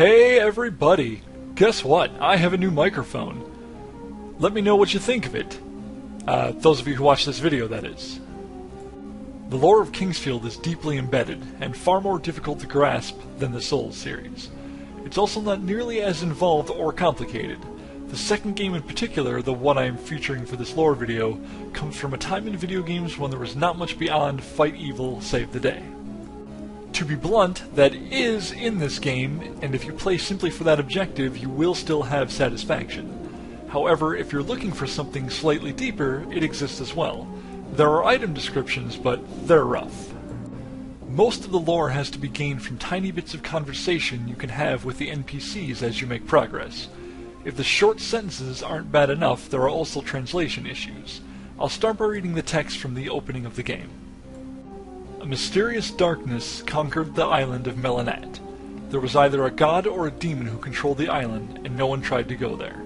Hey everybody! Guess what? I have a new microphone. Let me know what you think of it. Those of you who watch this video, that is. The lore of Kingsfield is deeply embedded, and far more difficult to grasp than the Souls series. It's also not nearly as involved or complicated. The second game in particular, the one I am featuring for this lore video, comes from a time in video games when there was not much beyond fight evil, save the day. To be blunt, that is in this game, and if you play simply for that objective, you will still have satisfaction. However, if you're looking for something slightly deeper, it exists as well. There are item descriptions, but they're rough. Most of the lore has to be gained from tiny bits of conversation you can have with the NPCs as you make progress. If the short sentences aren't bad enough, there are also translation issues. I'll start by reading the text from the opening of the game. A mysterious darkness conquered the island of Melanat. There was either a god or a demon who controlled the island, and no one tried to go there.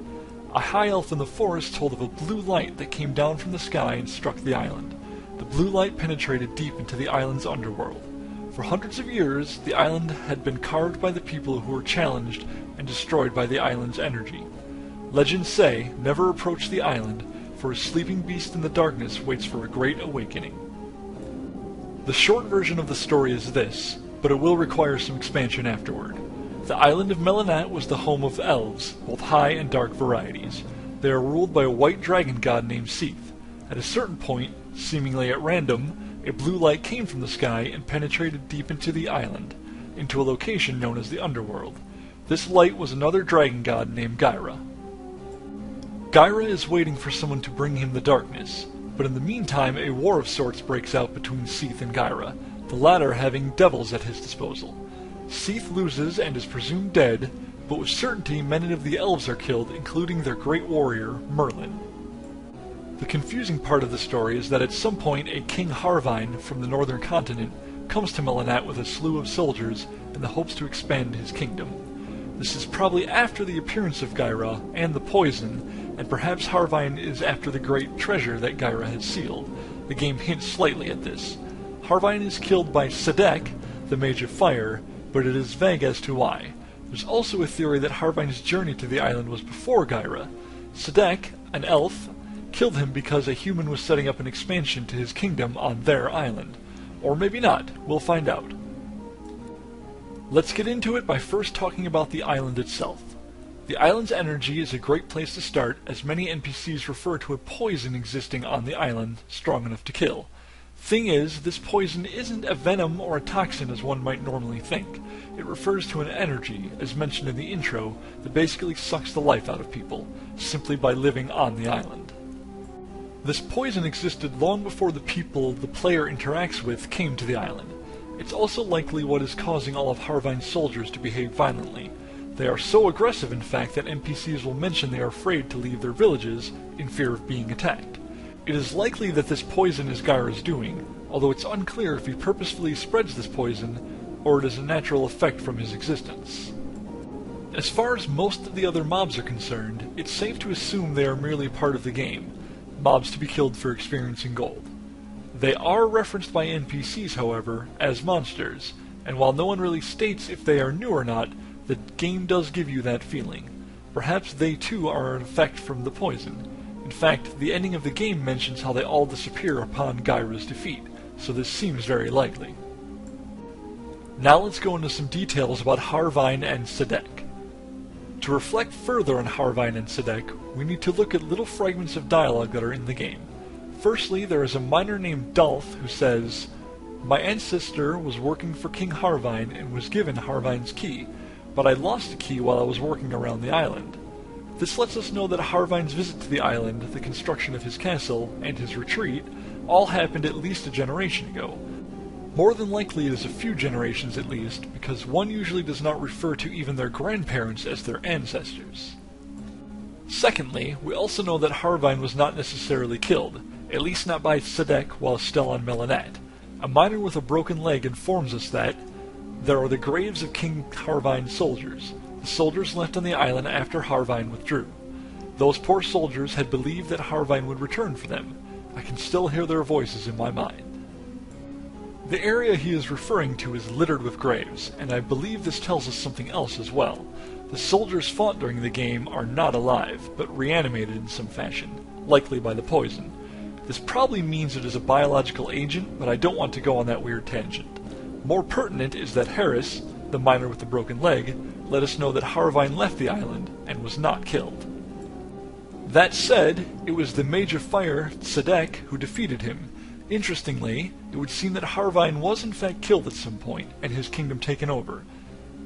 A high elf in the forest told of a blue light that came down from the sky and struck the island. The blue light penetrated deep into the island's underworld. For hundreds of years, the island had been carved by the people who were challenged and destroyed by the island's energy. Legends say, never approach the island, for a sleeping beast in the darkness waits for a great awakening. The short version of the story is this, but it will require some expansion afterward. The island of Melanat was the home of elves, both high and dark varieties. They are ruled by a white dragon god named Seath. At a certain point, seemingly at random, a blue light came from the sky and penetrated deep into the island, into a location known as the Underworld. This light was another dragon god named Guyra. Guyra is waiting for someone to bring him the darkness, but in the meantime a war of sorts breaks out between Seath and Guyra, the latter having devils at his disposal. Seath loses and is presumed dead, but with certainty many of the elves are killed, including their great warrior, Merlin. The confusing part of the story is that at some point a King Harvine from the northern continent comes to Melanat with a slew of soldiers in the hopes to expand his kingdom. This is probably after the appearance of Guyra and the poison, and perhaps Harvine is after the great treasure that Guyra has sealed. The game hints slightly at this. Harvine is killed by Tsedeck, the Mage of Fire, but it is vague as to why. There's also a theory that Harvine's journey to the island was before Guyra. Tsedeck, an elf, killed him because a human was setting up an expansion to his kingdom on their island. Or maybe not. We'll find out. Let's get into it by first talking about the island itself. The island's energy is a great place to start, as many NPCs refer to a poison existing on the island strong enough to kill. Thing is, this poison isn't a venom or a toxin as one might normally think. It refers to an energy, as mentioned in the intro, that basically sucks the life out of people, simply by living on the island. This poison existed long before the people the player interacts with came to the island. It's also likely what is causing all of Harvine's soldiers to behave violently. They are so aggressive, in fact, that NPCs will mention they are afraid to leave their villages in fear of being attacked. It is likely that this poison is Guyra's doing, although it's unclear if he purposefully spreads this poison, or it is a natural effect from his existence. As far as most of the other mobs are concerned, it's safe to assume they are merely part of the game, mobs to be killed for experiencing gold. They are referenced by NPCs, however, as monsters, and while no one really states if they are new or not, the game does give you that feeling. Perhaps they too are an effect from the poison. In fact, the ending of the game mentions how they all disappear upon Guyra's defeat, so this seems very likely. Now let's go into some details about Harvine and Tsedeck. To reflect further on Harvine and Tsedeck, we need to look at little fragments of dialogue that are in the game. Firstly, there is a miner named Dolph who says, "My ancestor was working for King Harvine and was given Harvine's key, but I lost the key while I was working around the island." This lets us know that Harvine's visit to the island, the construction of his castle, and his retreat all happened at least a generation ago. More than likely it is a few generations at least, because one usually does not refer to even their grandparents as their ancestors. Secondly, we also know that Harvine was not necessarily killed, at least not by Tsedeck while still on Melanat. A miner with a broken leg informs us that there are the graves of King Harvine's soldiers, the soldiers left on the island after Harvine withdrew. Those poor soldiers had believed that Harvine would return for them. I can still hear their voices in my mind. The area he is referring to is littered with graves, and I believe this tells us something else as well. The soldiers fought during the game are not alive, but reanimated in some fashion, likely by the poison. This probably means it is a biological agent, but I don't want to go on that weird tangent. More pertinent is that Harris, the miner with the broken leg, let us know that Harvine left the island and was not killed. That said, it was the Mage of Fire, Tsedeck, who defeated him. Interestingly, it would seem that Harvine was in fact killed at some point, and his kingdom taken over.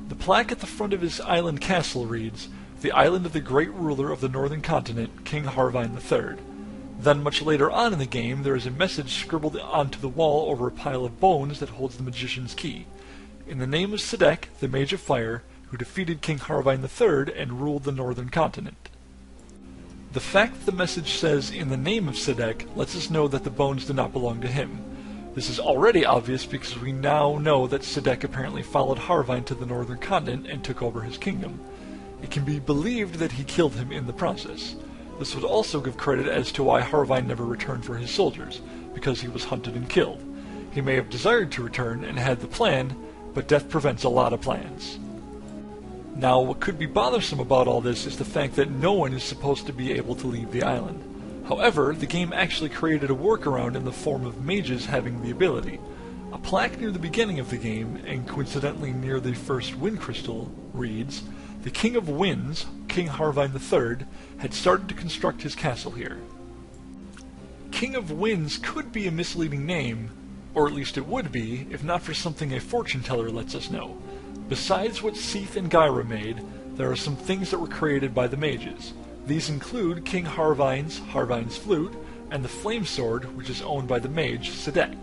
The plaque at the front of his island castle reads, "The island of the great ruler of the northern continent, King Harvine III." Then much later on in the game, there is a message scribbled onto the wall over a pile of bones that holds the magician's key. In the name of Tsedeck, the Mage of Fire, who defeated King Harvine III and ruled the northern continent. The fact that the message says, "in the name of Tsedeck," lets us know that the bones do not belong to him. This is already obvious because we now know that Tsedeck apparently followed Harvine to the northern continent and took over his kingdom. It can be believed that he killed him in the process. This would also give credit as to why Harvine never returned for his soldiers, because he was hunted and killed. He may have desired to return and had the plan, but death prevents a lot of plans. Now, what could be bothersome about all this is the fact that no one is supposed to be able to leave the island. However, the game actually created a workaround in the form of mages having the ability. A plaque near the beginning of the game, and coincidentally near the first wind crystal, reads, "The King of Winds, King Harvine III, had started to construct his castle here." King of Winds could be a misleading name, or at least it would be, if not for something a fortune teller lets us know. Besides what Seath and Guyra made, there are some things that were created by the mages. These include King Harvine's flute, and the flame sword, which is owned by the mage Tsedeck.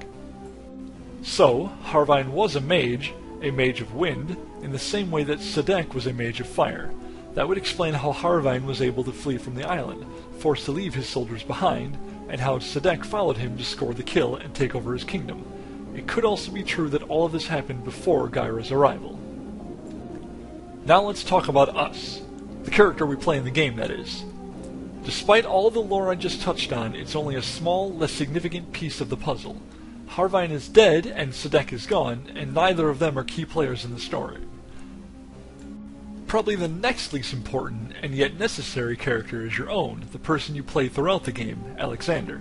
So, Harvine was a mage of wind, in the same way that Tsedeck was a mage of fire. That would explain how Harvine was able to flee from the island, forced to leave his soldiers behind, and how Tsedeck followed him to score the kill and take over his kingdom. It could also be true that all of this happened before Guyra's arrival. Now let's talk about us. The character we play in the game, that is. Despite all the lore I just touched on, it's only a small, less significant piece of the puzzle. Harvine is dead, and Tsedeck is gone, and neither of them are key players in the story. Probably the next least important, and yet necessary character is your own, the person you play throughout the game, Alexander.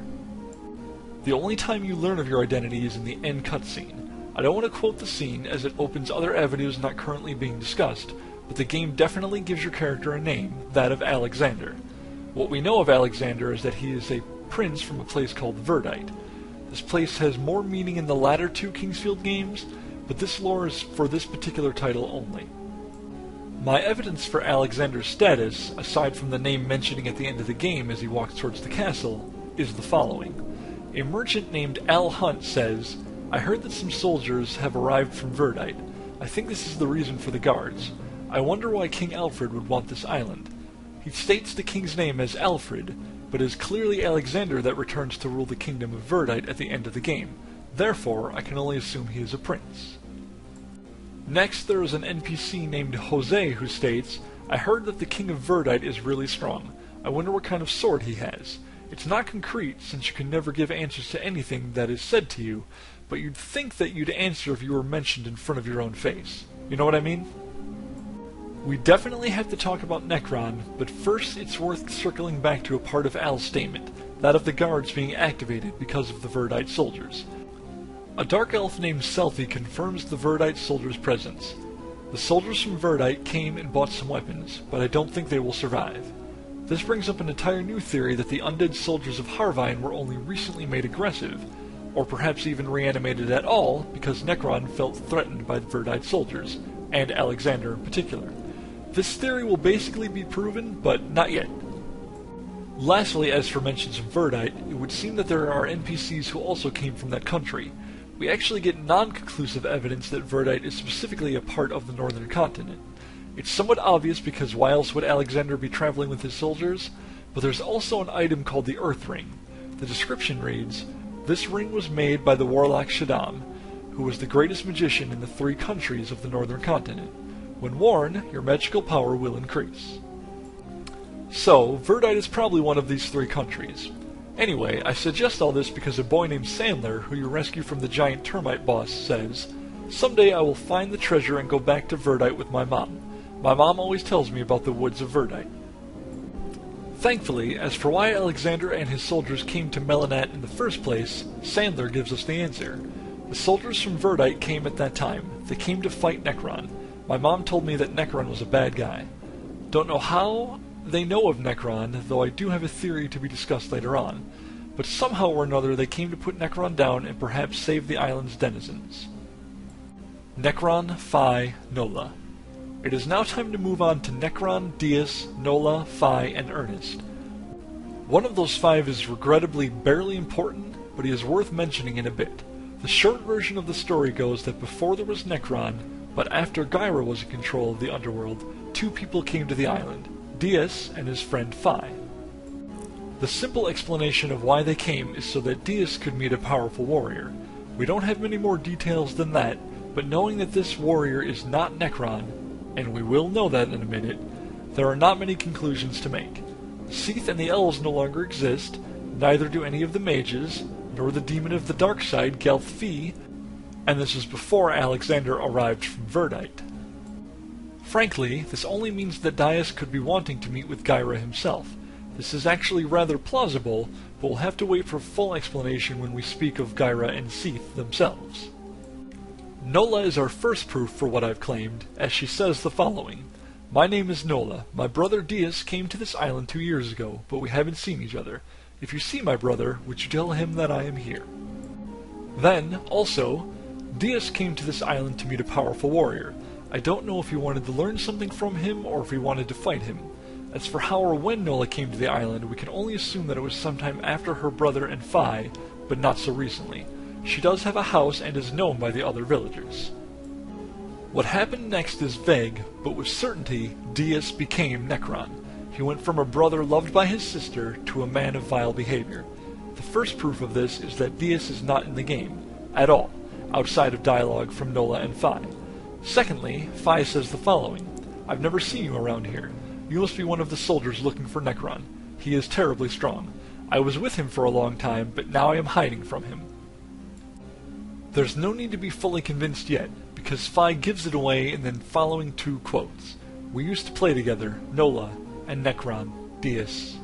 The only time you learn of your identity is in the end cutscene. I don't want to quote the scene, as it opens other avenues not currently being discussed, but the game definitely gives your character a name, that of Alexander. What we know of Alexander is that he is a prince from a place called Verdite. This place has more meaning in the latter two Kingsfield games, but this lore is for this particular title only. My evidence for Alexander's status, aside from the name mentioning at the end of the game as he walks towards the castle, is the following. A merchant named Al Hunt says, "I heard that some soldiers have arrived from Verdite. I think this is the reason for the guards. I wonder why King Alfred would want this island." He states the king's name as Alfred, but it is clearly Alexander that returns to rule the kingdom of Verdite at the end of the game. Therefore, I can only assume he is a prince. Next, there is an NPC named Jose who states, "I heard that the king of Verdite is really strong. I wonder what kind of sword he has. It's not concrete, since you can never give answers to anything that is said to you, but you'd think that you'd answer if you were mentioned in front of your own face. You know what I mean?" We definitely have to talk about Necron, but first it's worth circling back to a part of Al's statement, that of the guards being activated because of the Verdite soldiers. A dark elf named Selphie confirms the Verdite soldiers' presence. The soldiers from Verdite came and bought some weapons, but I don't think they will survive. This brings up an entire new theory that the undead soldiers of Harvine were only recently made aggressive, or perhaps even reanimated at all because Necron felt threatened by the Verdite soldiers, and Alexander in particular. This theory will basically be proven, but not yet. Lastly, as for mentions of Verdite, it would seem that there are NPCs who also came from that country. We actually get non-conclusive evidence that Verdite is specifically a part of the northern continent. It's somewhat obvious because why else would Alexander be traveling with his soldiers? But there's also an item called the Earth Ring. The description reads, "This ring was made by the warlock Shaddam, who was the greatest magician in the 3 countries of the northern continent. When worn, your magical power will increase." So, Verdite is probably one of these 3 countries. Anyway, I suggest all this because a boy named Sandler, who you rescue from the giant termite boss, says, "Someday I will find the treasure and go back to Verdite with my mom. My mom always tells me about the woods of Verdite." Thankfully, as for why Alexander and his soldiers came to Melanat in the first place, Sandler gives us the answer. The soldiers from Verdite came at that time. They came to fight Necron. My mom told me that Necron was a bad guy. Don't know how they know of Necron, though I do have a theory to be discussed later on. But somehow or another they came to put Necron down and perhaps save the island's denizens. Necron, Phi, Nola. It is now time to move on to Necron, Deus, Nola, Phi, and Earnest. One of those five is regrettably barely important, but he is worth mentioning in a bit. The short version of the story goes that before there was Necron, but after Guyra was in control of the underworld, two people came to the island, Deus and his friend Phi. The simple explanation of why they came is so that Deus could meet a powerful warrior. We don't have many more details than that, but knowing that this warrior is not Necron, and we will know that in a minute, there are not many conclusions to make. Seath and the elves no longer exist, neither do any of the mages, nor the demon of the dark side, Gelth-Fi, and this is before Alexander arrived from Verdite. Frankly, this only means that Deus could be wanting to meet with Guyra himself. This is actually rather plausible, but we'll have to wait for full explanation when we speak of Guyra and Seath themselves. Nola is our first proof for what I've claimed, as she says the following. "My name is Nola. My brother Deus came to this island 2 years ago, but we haven't seen each other. If you see my brother, would you tell him that I am here?" Then, also, Deus came to this island to meet a powerful warrior. I don't know if he wanted to learn something from him or if he wanted to fight him. As for how or when Nola came to the island, we can only assume that it was sometime after her brother and Phi, but not so recently. She does have a house and is known by the other villagers. What happened next is vague, but with certainty, Deus became Necron. He went from a brother loved by his sister to a man of vile behavior. The first proof of this is that Deus is not in the game, at all, outside of dialogue from Nola and Phi. Secondly, Phi says the following, "I've never seen you around here. You must be one of the soldiers looking for Necron. He is terribly strong. I was with him for a long time, but now I am hiding from him." There's no need to be fully convinced yet, because Phi gives it away in the following two quotes. "We used to play together, Nola, and Necron, Deus."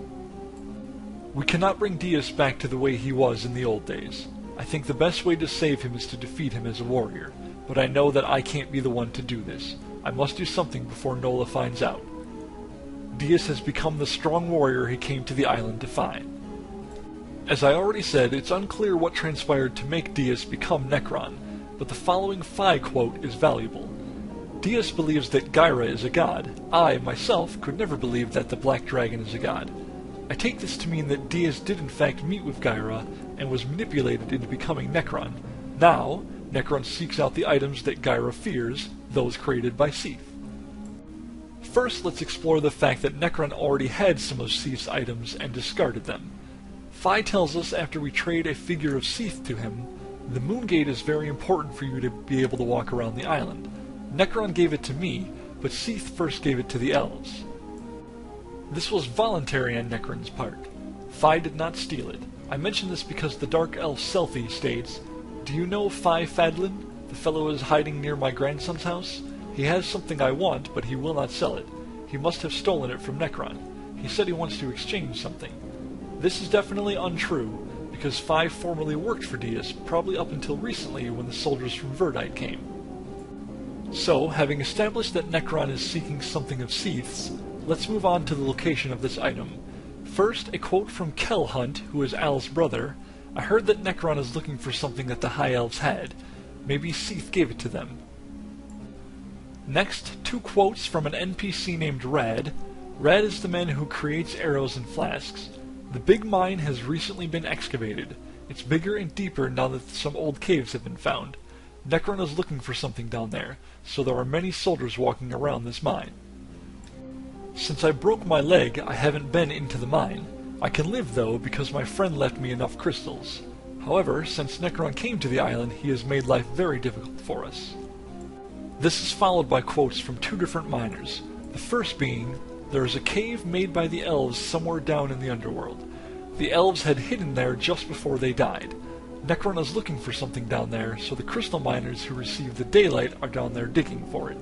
We cannot bring Deus back to the way he was in the old days. I think the best way to save him is to defeat him as a warrior, but I know that I can't be the one to do this. I must do something before Nola finds out. Deus has become the strong warrior he came to the island to find. As I already said, it's unclear what transpired to make Deus become Necron, but the following Phi quote is valuable. "Deus believes that Guyra is a god. I, myself, could never believe that the Black Dragon is a god." I take this to mean that Deus did in fact meet with Guyra and was manipulated into becoming Necron. Now, Necron seeks out the items that Guyra fears, those created by Seath. First, let's explore the fact that Necron already had some of Seath's items and discarded them. Phi tells us after we trade a figure of Seath to him, "The moon gate is very important for you to be able to walk around the island. Necron gave it to me, but Seath first gave it to the elves." This was voluntary on Necron's part. Phi did not steal it. I mention this because the dark elf Selphie states, "Do you know Phi Fadlin? The fellow is hiding near my grandson's house. He has something I want, but he will not sell it. He must have stolen it from Necron. He said he wants to exchange something." This is definitely untrue, because Phi formerly worked for Deus, probably up until recently when the soldiers from Verdite came. So, having established that Necron is seeking something of Seath's, let's move on to the location of this item. First, a quote from Kel Hunt, who is Al's brother. "I heard that Necron is looking for something that the High Elves had. Maybe Seath gave it to them." Next, two quotes from an NPC named Rad. Rad is the man who creates arrows and flasks. "The big mine has recently been excavated. It's bigger and deeper now that some old caves have been found. Necron is looking for something down there, so there are many soldiers walking around this mine. Since I broke my leg, I haven't been into the mine. I can live, though, because my friend left me enough crystals. However, since Necron came to the island, he has made life very difficult for us." This is followed by quotes from two different miners. The first being, "There is a cave made by the elves somewhere down in the underworld. The elves had hidden there just before they died. Necron is looking for something down there, so the crystal miners who received the daylight are down there digging for it.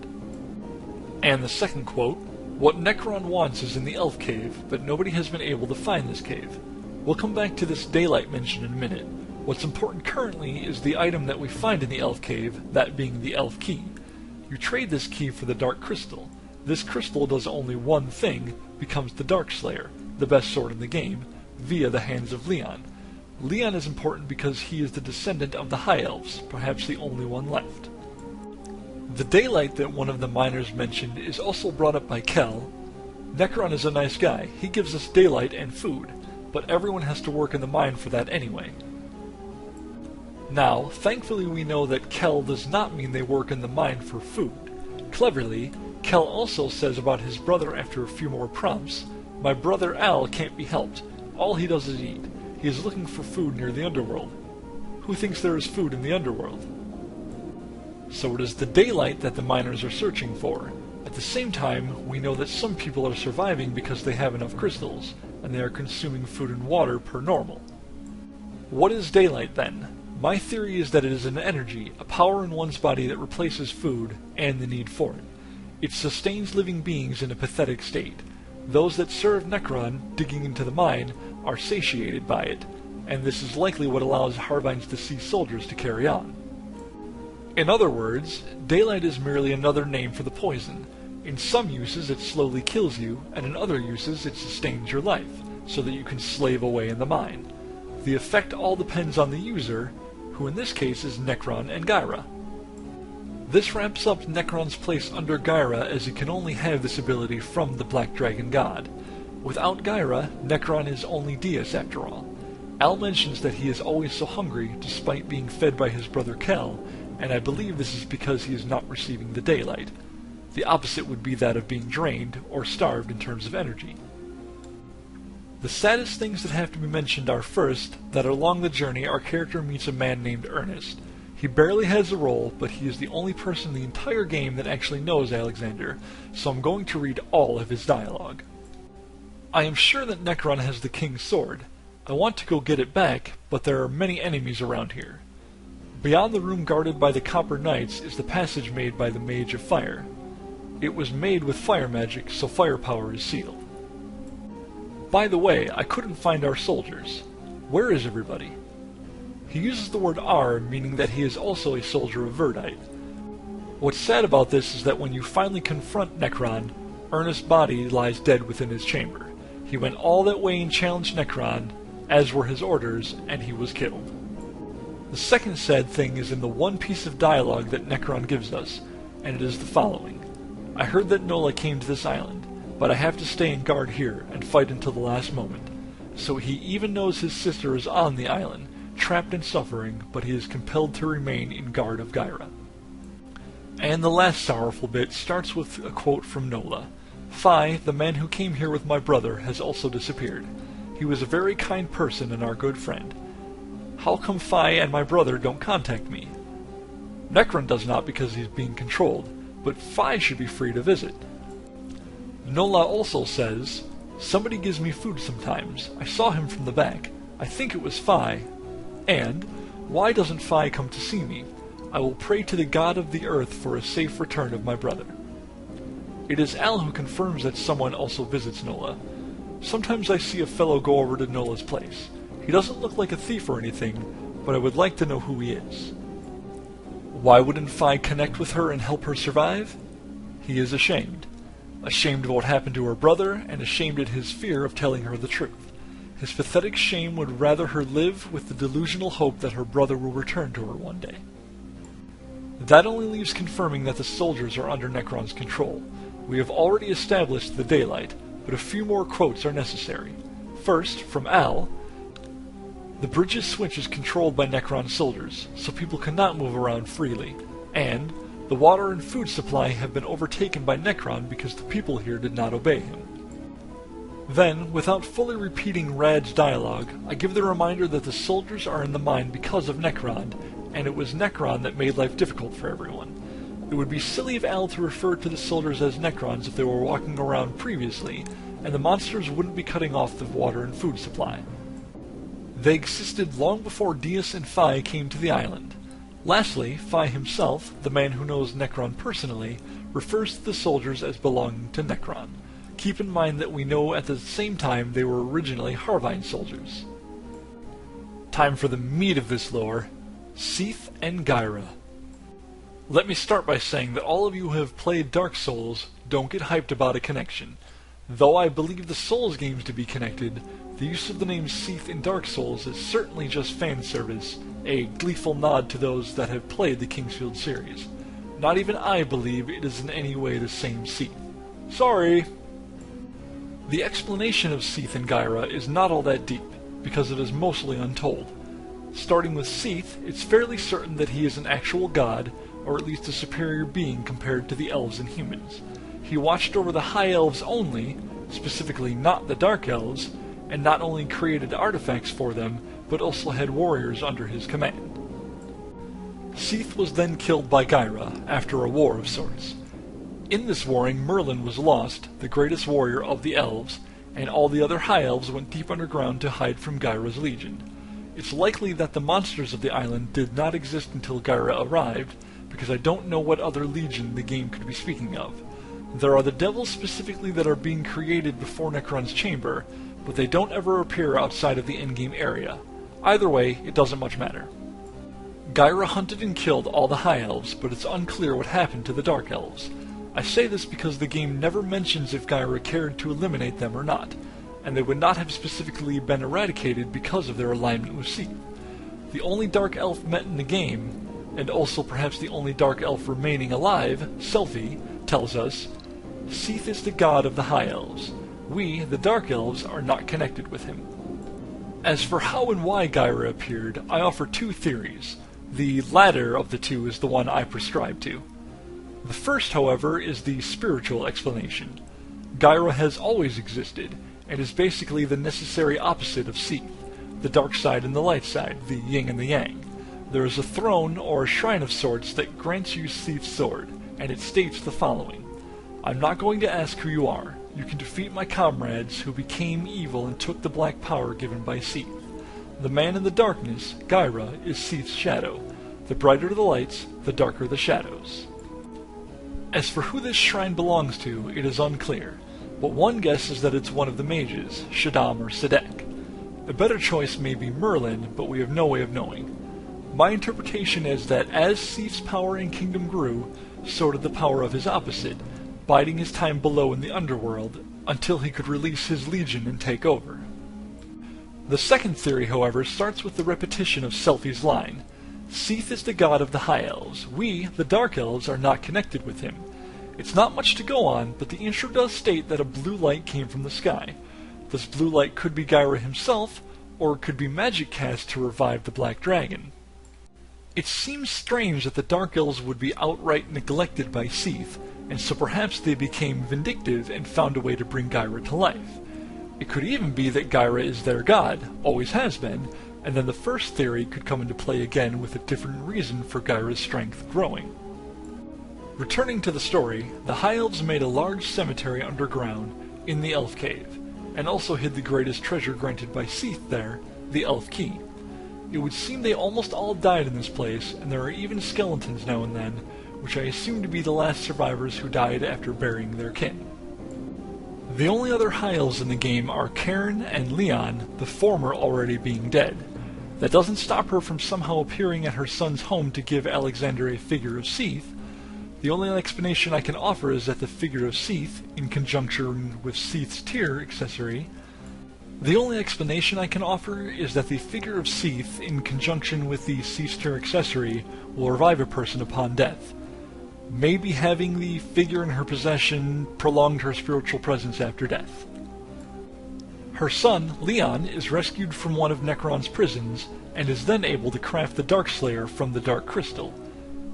And the second quote, what Necron wants is in the elf cave, but nobody has been able to find this cave. We'll come back to this daylight mention in a minute. What's important currently is the item that we find in the elf cave, that being the elf key. You trade this key for the dark crystal. This crystal does only one thing, becomes the Darkslayer, the best sword in the game, via the hands of Leon. Leon is important because he is the descendant of the High Elves, perhaps the only one left. The daylight that one of the miners mentioned is also brought up by Kel. Necron is a nice guy. He gives us daylight and food, but everyone has to work in the mine for that anyway. Now, thankfully we know that Kel does not mean they work in the mine for food. Cleverly, Kel also says about his brother after a few more prompts, my brother Al can't be helped. All he does is eat. He is looking for food near the underworld. Who thinks there is food in the underworld? So it is the daylight that the miners are searching for. At the same time, we know that some people are surviving because they have enough crystals, and they are consuming food and water per normal. What is daylight then? My theory is that it is an energy, a power in one's body that replaces food and the need for it. It sustains living beings in a pathetic state. Those that serve Necron, digging into the mine, are satiated by it, and this is likely what allows Harvine's deceased soldiers to carry on. In other words, daylight is merely another name for the poison. In some uses it slowly kills you, and in other uses it sustains your life, so that you can slave away in the mine. The effect all depends on the user, who in this case is Necron and Guyra. This wraps up Necron's place under Guyra, as he can only have this ability from the Black Dragon God. Without Guyra, Necron is only Deus after all. Al mentions that he is always so hungry, despite being fed by his brother Kel, and I believe this is because he is not receiving the daylight. The opposite would be that of being drained, or starved in terms of energy. The saddest things that have to be mentioned are first, that along the journey our character meets a man named Earnest. He barely has a role, but he is the only person in the entire game that actually knows Alexander, so I'm going to read all of his dialogue. I am sure that Necron has the king's sword. I want to go get it back, but there are many enemies around here. Beyond the room guarded by the Copper Knights is the passage made by the Mage of Fire. It was made with fire magic, so firepower is sealed. By the way, I couldn't find our soldiers. Where is everybody? He uses the word "our," meaning that he is also a soldier of Verdite. What's sad about this is that when you finally confront Necron, Earnest's body lies dead within his chamber. He went all that way and challenged Necron, as were his orders, and he was killed. The second sad thing is in the one piece of dialogue that Necron gives us, and it is the following. I heard that Nola came to this island, but I have to stay and guard here and fight until the last moment. So he even knows his sister is on the island, trapped and suffering, but he is compelled to remain in guard of Guyra. And the last sorrowful bit starts with a quote from Nola. Phi, the man who came here with my brother, has also disappeared. He was a very kind person and our good friend. How come Phi and my brother don't contact me? Necron does not because he's being controlled, but Phi should be free to visit. Nola also says, somebody gives me food sometimes. I saw him from the back. I think it was Phi. And, why doesn't Phi come to see me? I will pray to the god of the earth for a safe return of my brother. It is Al who confirms that someone also visits Nola. Sometimes I see a fellow go over to Nola's place. He doesn't look like a thief or anything, but I would like to know who he is. Why wouldn't Phi connect with her and help her survive? He is ashamed. Ashamed of what happened to her brother, and ashamed at his fear of telling her the truth. His pathetic shame would rather her live with the delusional hope that her brother will return to her one day. That only leaves confirming that the soldiers are under Necron's control. We have already established the daylight, but a few more quotes are necessary. First, from Al, the bridge's switch is controlled by Necron soldiers, so people cannot move around freely, and the water and food supply have been overtaken by Necron because the people here did not obey him. Then, without fully repeating Rad's dialogue, I give the reminder that the soldiers are in the mine because of Necron, and it was Necron that made life difficult for everyone. It would be silly of Al to refer to the soldiers as Necrons if they were walking around previously, and the monsters wouldn't be cutting off the water and food supply. They existed long before Dias and Phi came to the island. Lastly, Phi himself, the man who knows Necron personally, refers to the soldiers as belonging to Necron. Keep in mind that we know at the same time they were originally Harvine soldiers. Time for the meat of this lore, Seath and Guyra. Let me start by saying that all of you who have played Dark Souls don't get hyped about a connection. Though I believe the Souls games to be connected, the use of the name Seath in Dark Souls is certainly just fan service, a gleeful nod to those that have played the Kingsfield series. Not even I believe it is in any way the same Seath. Sorry! The explanation of Seath and Guyra is not all that deep, because it is mostly untold. Starting with Seath, it's fairly certain that he is an actual god, or at least a superior being compared to the elves and humans. He watched over the High Elves only, specifically not the Dark Elves, and not only created artifacts for them, but also had warriors under his command. Seath was then killed by Guyra, after a war of sorts. In this warring, Merlin was lost, the greatest warrior of the elves, and all the other High Elves went deep underground to hide from Guyra's legion. It's likely that the monsters of the island did not exist until Guyra arrived, because I don't know what other legion the game could be speaking of. There are the devils specifically that are being created before Necron's chamber, but they don't ever appear outside of the endgame area. Either way, it doesn't much matter. Guyra hunted and killed all the High Elves, but it's unclear what happened to the Dark Elves. I say this because the game never mentions if Guyra cared to eliminate them or not, and they would not have specifically been eradicated because of their alignment with Seath. The only Dark Elf met in the game, and also perhaps the only Dark Elf remaining alive, Selphie, tells us, Seath is the god of the High Elves. We, the Dark Elves, are not connected with him. As for how and why Guyra appeared, I offer two theories. The latter of the two is the one I prescribe to. The first, however, is the spiritual explanation. Guyra has always existed, and is basically the necessary opposite of Seath, the dark side and the light side, the yin and the yang. There is a throne or a shrine of sorts that grants you Seath's sword, and it states the following. I'm not going to ask who you are. You can defeat my comrades who became evil and took the black power given by Seath. The man in the darkness, Guyra, is Seath's shadow. The brighter the lights, the darker the shadows. As for who this shrine belongs to, it is unclear, but one guess is that it's one of the mages, Shaddam or Tsedeck. A better choice may be Merlin, but we have no way of knowing. My interpretation is that as Seath's power and kingdom grew, so did the power of his opposite, biding his time below in the underworld until he could release his legion and take over. The second theory, however, starts with the repetition of Selphie's line. Seath is the god of the High Elves. We, the Dark Elves, are not connected with him. It's not much to go on, but the intro does state that a blue light came from the sky. This blue light could be Guyra himself, or it could be magic cast to revive the Black Dragon. It seems strange that the Dark Elves would be outright neglected by Seath, and so perhaps they became vindictive and found a way to bring Guyra to life. It could even be that Guyra is their god, always has been, and then the first theory could come into play again with a different reason for Guyra's strength growing. Returning to the story, the High Elves made a large cemetery underground, in the Elf Cave, and also hid the greatest treasure granted by Seath there, the Elf Key. It would seem they almost all died in this place, and there are even skeletons now and then, which I assume to be the last survivors who died after burying their kin. The only other High Elves in the game are Cairn and Leon, the former already being dead. That doesn't stop her from somehow appearing at her son's home to give Alexander a figure of Seath. The only explanation I can offer is that the figure of Seath, in conjunction with Seath's tear accessory, will revive a person upon death. Maybe having the figure in her possession prolonged her spiritual presence after death. Her son, Leon, is rescued from one of Necron's prisons, and is then able to craft the Darkslayer from the Dark Crystal.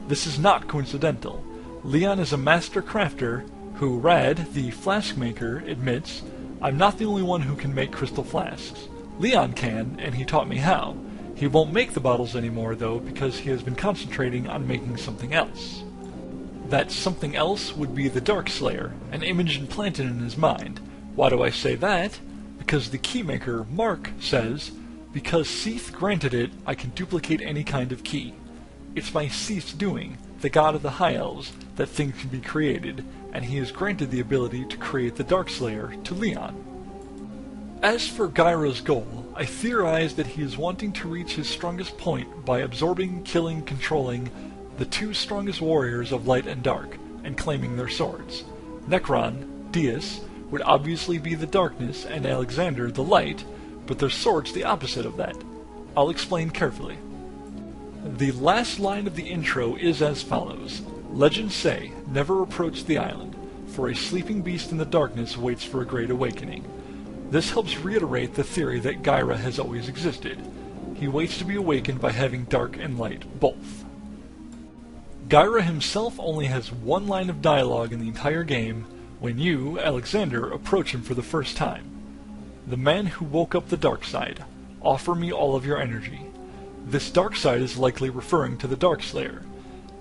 This is not coincidental. Leon is a master crafter who, Rad, the flask maker, admits, I'm not the only one who can make crystal flasks. Leon can, and he taught me how. He won't make the bottles anymore, though, because he has been concentrating on making something else. That something else would be the Darkslayer, an image implanted in his mind. Why do I say that? Because the keymaker, Mark, says, Because Seath granted it, I can duplicate any kind of key. It's by Seath's doing, the god of the High Elves, that things can be created, and he has granted the ability to create the Darkslayer to Leon. As for Guyra's goal, I theorize that he is wanting to reach his strongest point by absorbing, killing, controlling the two strongest warriors of Light and Dark, and claiming their swords. Necron, Deus, would obviously be the darkness, and Alexander the light, but their swords the opposite of that. I'll explain carefully. The last line of the intro is as follows. Legends say, never approach the island, for a sleeping beast in the darkness waits for a great awakening. This helps reiterate the theory that Guyra has always existed. He waits to be awakened by having dark and light both. Guyra himself only has one line of dialogue in the entire game when you, Alexander, approach him for the first time. The man who woke up the dark side, offer me all of your energy. This dark side is likely referring to the Darkslayer.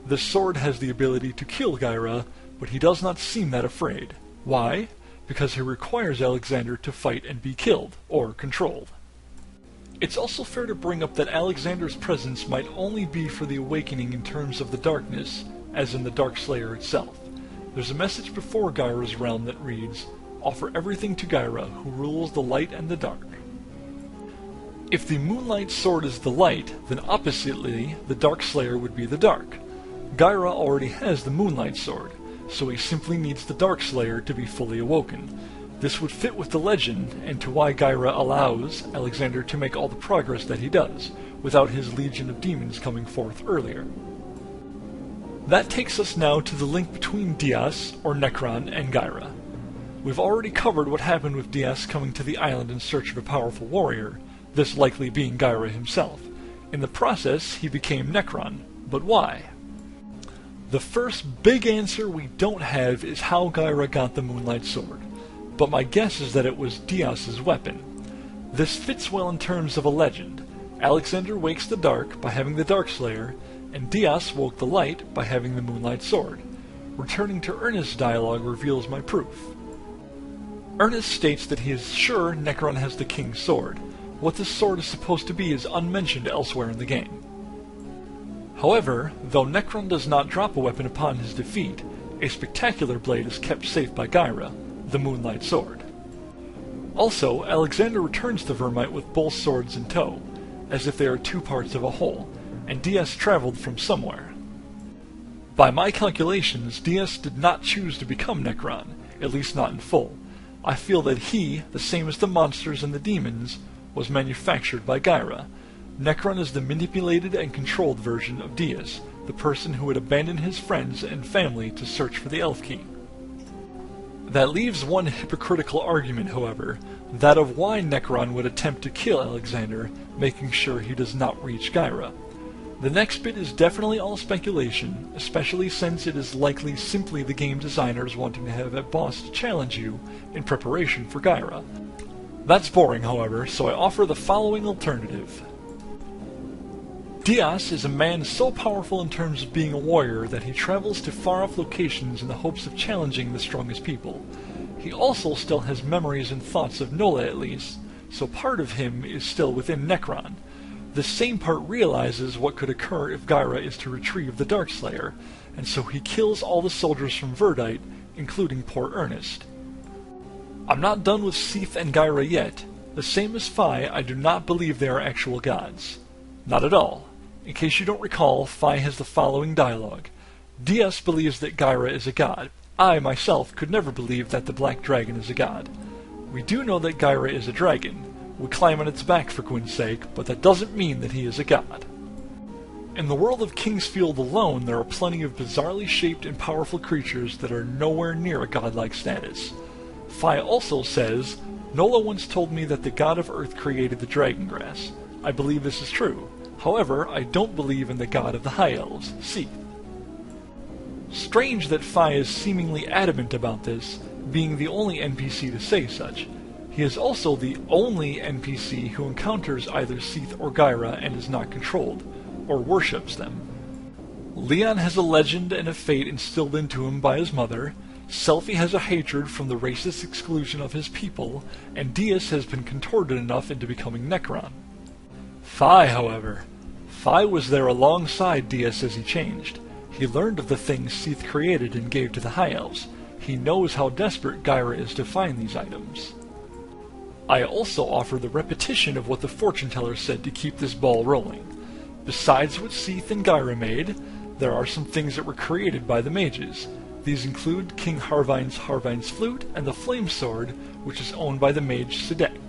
This sword has the ability to kill Guyra, but he does not seem that afraid. Why? Because he requires Alexander to fight and be killed, or controlled. It's also fair to bring up that Alexander's presence might only be for the awakening in terms of the darkness, as in the Darkslayer itself. There's a message before Guyra's realm that reads, offer everything to Guyra, who rules the light and the dark. If the Moonlight Sword is the light, then oppositely, the Darkslayer would be the dark. Guyra already has the Moonlight Sword, so he simply needs the Darkslayer to be fully awoken. This would fit with the legend, and to why Guyra allows Alexander to make all the progress that he does, without his legion of demons coming forth earlier. That takes us now to the link between Dias, or Necron, and Guyra. We've already covered what happened with Dias coming to the island in search of a powerful warrior, this likely being Guyra himself. In the process, he became Necron. But why? The first big answer we don't have is how Guyra got the Moonlight Sword, but my guess is that it was Dias's weapon. This fits well in terms of a legend. Alexander wakes the dark by having the Darkslayer, and Dias woke the light by having the Moonlight Sword. Returning to Earnest's dialogue reveals my proof. Earnest states that he is sure Necron has the King's Sword. What this sword is supposed to be is unmentioned elsewhere in the game. However, though Necron does not drop a weapon upon his defeat, a spectacular blade is kept safe by Guyra, the Moonlight Sword. Also, Alexander returns the Vermite with both swords in tow, as if they are two parts of a whole, and Dias traveled from somewhere. By my calculations, Dias did not choose to become Necron, at least not in full. I feel that he, the same as the monsters and the demons, was manufactured by Guyra. Necron is the manipulated and controlled version of Dias, the person who would abandon his friends and family to search for the Elf Key. That leaves one hypocritical argument, however, that of why Necron would attempt to kill Alexander, making sure he does not reach Guyra. The next bit is definitely all speculation, especially since it is likely simply the game designers wanting to have a boss to challenge you in preparation for Guyra. That's boring, however, so I offer the following alternative. Dias is a man so powerful in terms of being a warrior that he travels to far-off locations in the hopes of challenging the strongest people. He also still has memories and thoughts of Nola at least, so part of him is still within Necron. This same part realizes what could occur if Guyra is to retrieve the Darkslayer, and so he kills all the soldiers from Verdite, including poor Earnest. I'm not done with Seath and Guyra yet. The same as Phi, I do not believe they are actual gods. Not at all. In case you don't recall, Phi has the following dialogue. Dias believes that Guyra is a god. I, myself, could never believe that the Black Dragon is a god. We do know that Guyra is a dragon. We climb on its back for Gwyn's sake, but that doesn't mean that he is a god. In the world of Kingsfield alone, there are plenty of bizarrely shaped and powerful creatures that are nowhere near a godlike status. Phi also says, Nola once told me that the god of Earth created the dragon grass. I believe this is true. However, I don't believe in the god of the High Elves, Seath. Strange that Phi is seemingly adamant about this, being the only NPC to say such. He is also the only NPC who encounters either Seath or Guyra and is not controlled, or worships them. Leon has a legend and a fate instilled into him by his mother, Selphie has a hatred from the racist exclusion of his people, and Dias has been contorted enough into becoming Necron. Fi, however. Fi was there alongside Dias as he changed. He learned of the things Seath created and gave to the High Elves. He knows how desperate Guyra is to find these items. I also offer the repetition of what the fortune teller said to keep this ball rolling. Besides what Seath and Guyra made, there are some things that were created by the mages. These include King Harvine's flute and the flame sword, which is owned by the mage Tsedeck.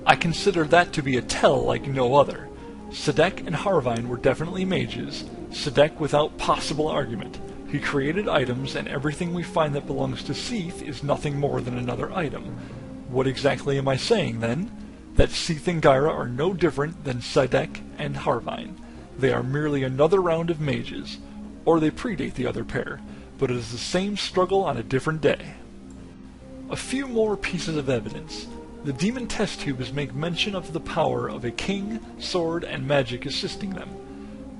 I consider that to be a tell like no other. Tsedeck and Harvine were definitely mages, Tsedeck without possible argument. He created items, and everything we find that belongs to Seath is nothing more than another item. What exactly am I saying, then? That Seath and Guyra are no different than Tsedeck and Harvine. They are merely another round of mages, or they predate the other pair, but it is the same struggle on a different day. A few more pieces of evidence. The demon test tubes make mention of the power of a king, sword, and magic assisting them.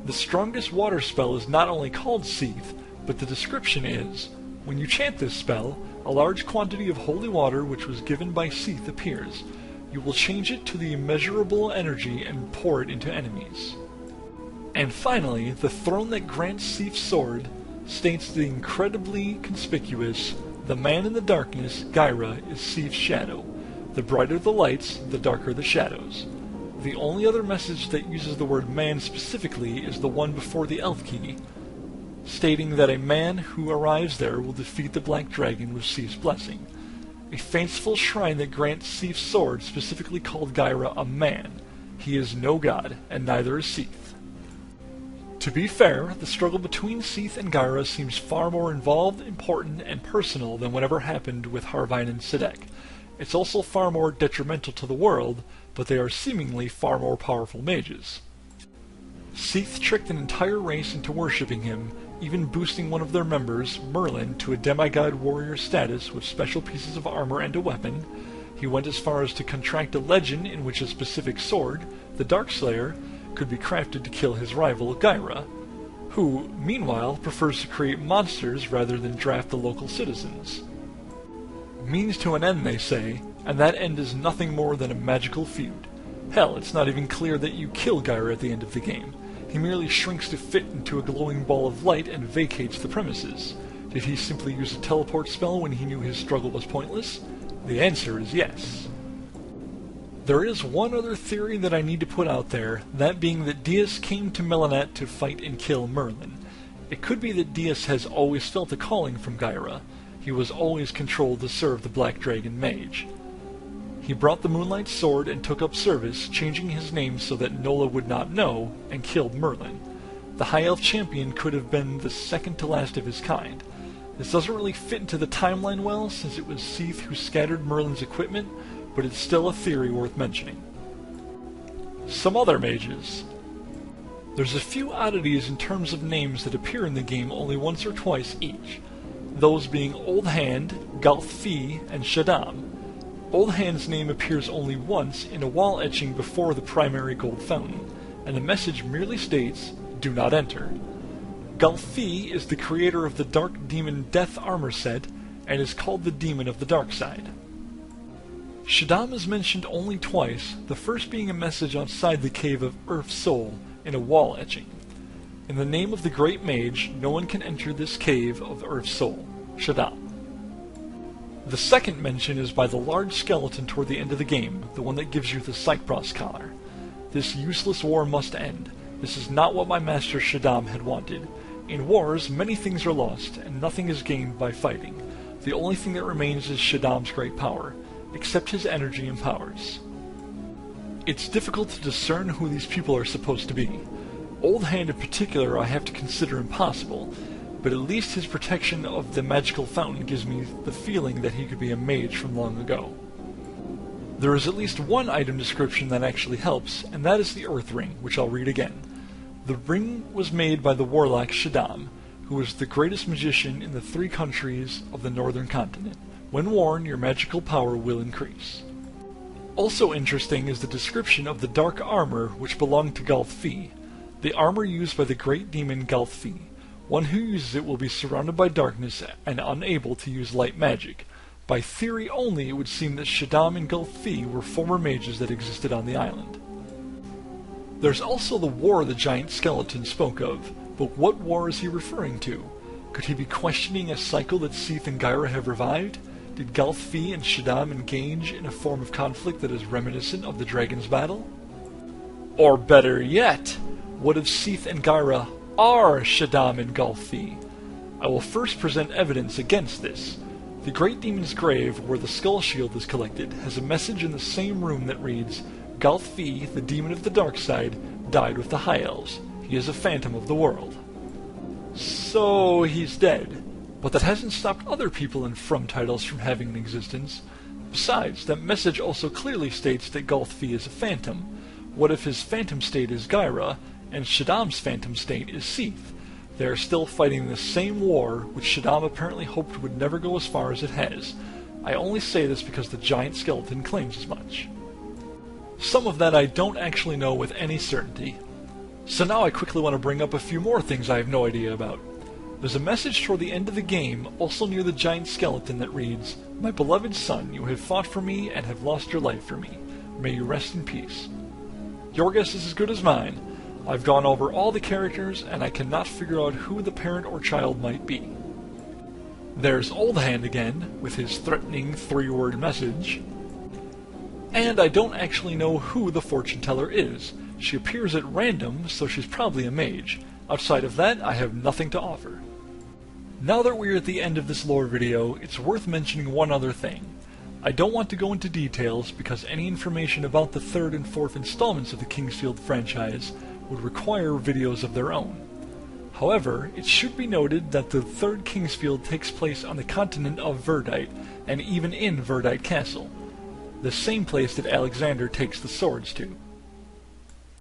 The strongest water spell is not only called Seath, but the description is, when you chant this spell, a large quantity of holy water which was given by Seath appears. You will change it to the immeasurable energy and pour it into enemies. And finally, the throne that grants Seath's sword states the incredibly conspicuous, the man in the darkness, Guyra, is Seath's shadow. The brighter the lights, the darker the shadows. The only other message that uses the word man specifically is the one before the elf key, stating that a man who arrives there will defeat the black dragon with Seath's blessing. A fanciful shrine that grants Seath's sword specifically called Guyra a man. He is no god, and neither is Seath. To be fair, the struggle between Seath and Guyra seems far more involved, important, and personal than whatever happened with Harvine and Tsedeck. It's also far more detrimental to the world, but they are seemingly far more powerful mages. Seath tricked an entire race into worshipping him, even boosting one of their members, Merlin, to a demigod warrior status with special pieces of armor and a weapon. He went as far as to contract a legend in which a specific sword, the Darkslayer, could be crafted to kill his rival, Guyra, who, meanwhile, prefers to create monsters rather than draft the local citizens. Means to an end, they say, and that end is nothing more than a magical feud. Hell, it's not even clear that you kill Guyra at the end of the game. He merely shrinks to fit into a glowing ball of light and vacates the premises. Did he simply use a teleport spell when he knew his struggle was pointless? The answer is yes. There is one other theory that I need to put out there, that being that Dias came to Melanat to fight and kill Merlin. It could be that Dias has always felt a calling from Guyra. He was always controlled to serve the Black Dragon Mage. He brought the Moonlight Sword and took up service, changing his name so that Nola would not know, and killed Merlin. The High Elf Champion could have been the second to last of his kind. This doesn't really fit into the timeline well, since it was Seath who scattered Merlin's equipment, but it's still a theory worth mentioning. Some other mages. There's a few oddities in terms of names that appear in the game only once or twice each, those being Old Hand, Galthi, and Shaddam. Old Hand's name appears only once in a wall etching before the primary gold fountain, and the message merely states, "Do not enter." Galthi is the creator of the Dark Demon Death armor set, and is called the Demon of the Dark Side. Shaddam is mentioned only twice, the first being a message outside the cave of Earth's Soul in a wall etching. In the name of the Great Mage, no one can enter this cave of Earth's Soul. Shaddam. The second mention is by the large skeleton toward the end of the game, the one that gives you the Cycross collar. This useless war must end. This is not what my master Shaddam had wanted. In wars, many things are lost, and nothing is gained by fighting. The only thing that remains is Shaddam's great power, except his energy and powers. It's difficult to discern who these people are supposed to be. Old Hand in particular I have to consider impossible, but at least his protection of the magical fountain gives me the feeling that he could be a mage from long ago. There is at least one item description that actually helps, and that is the Earth Ring, which I'll read again. The ring was made by the warlock Shaddam, who was the greatest magician in the 3 countries of the northern continent. When worn, your magical power will increase. Also interesting is the description of the dark armor which belonged to Galthi, the armor used by the great demon Galthi. One who uses it will be surrounded by darkness and unable to use light magic. By theory only, it would seem that Shaddam and Galthi were former mages that existed on the island. There's also the war the giant skeleton spoke of, but what war is he referring to? Could he be questioning a cycle that Seath and Guyra have revived? Did Galthfi and Shaddam engage in a form of conflict that is reminiscent of the Dragon's Battle? Or better yet, what if Seath and Guyra are Shaddam and Galthfi? I will first present evidence against this. The Great Demon's grave, where the Skull Shield is collected, has a message in the same room that reads, Galthfi, the demon of the dark side, died with the High Elves. He is a phantom of the world. So he's dead. But that hasn't stopped other people in From titles from having an existence. Besides, that message also clearly states that Galthfi is a phantom. What if his phantom state is Guyra, and Shaddam's phantom state is Seath? They are still fighting the same war, which Shaddam apparently hoped would never go as far as it has. I only say this because the giant skeleton claims as much. Some of that I don't actually know with any certainty. So now I quickly want to bring up a few more things I have no idea about. There's a message toward the end of the game, also near the giant skeleton, that reads, My beloved son, you have fought for me and have lost your life for me. May you rest in peace. Your guess is as good as mine. I've gone over all the characters, and I cannot figure out who the parent or child might be. There's Old Hand again, with his threatening 3-word message. And I don't actually know who the fortune teller is. She appears at random, so she's probably a mage. Outside of that, I have nothing to offer. Now that we're at the end of this lore video, it's worth mentioning one other thing. I don't want to go into details because any information about the 3rd and 4th installments of the Kingsfield franchise would require videos of their own. However, it should be noted that the 3rd Kingsfield takes place on the continent of Verdite, and even in Verdite Castle, the same place that Alexander takes the swords to.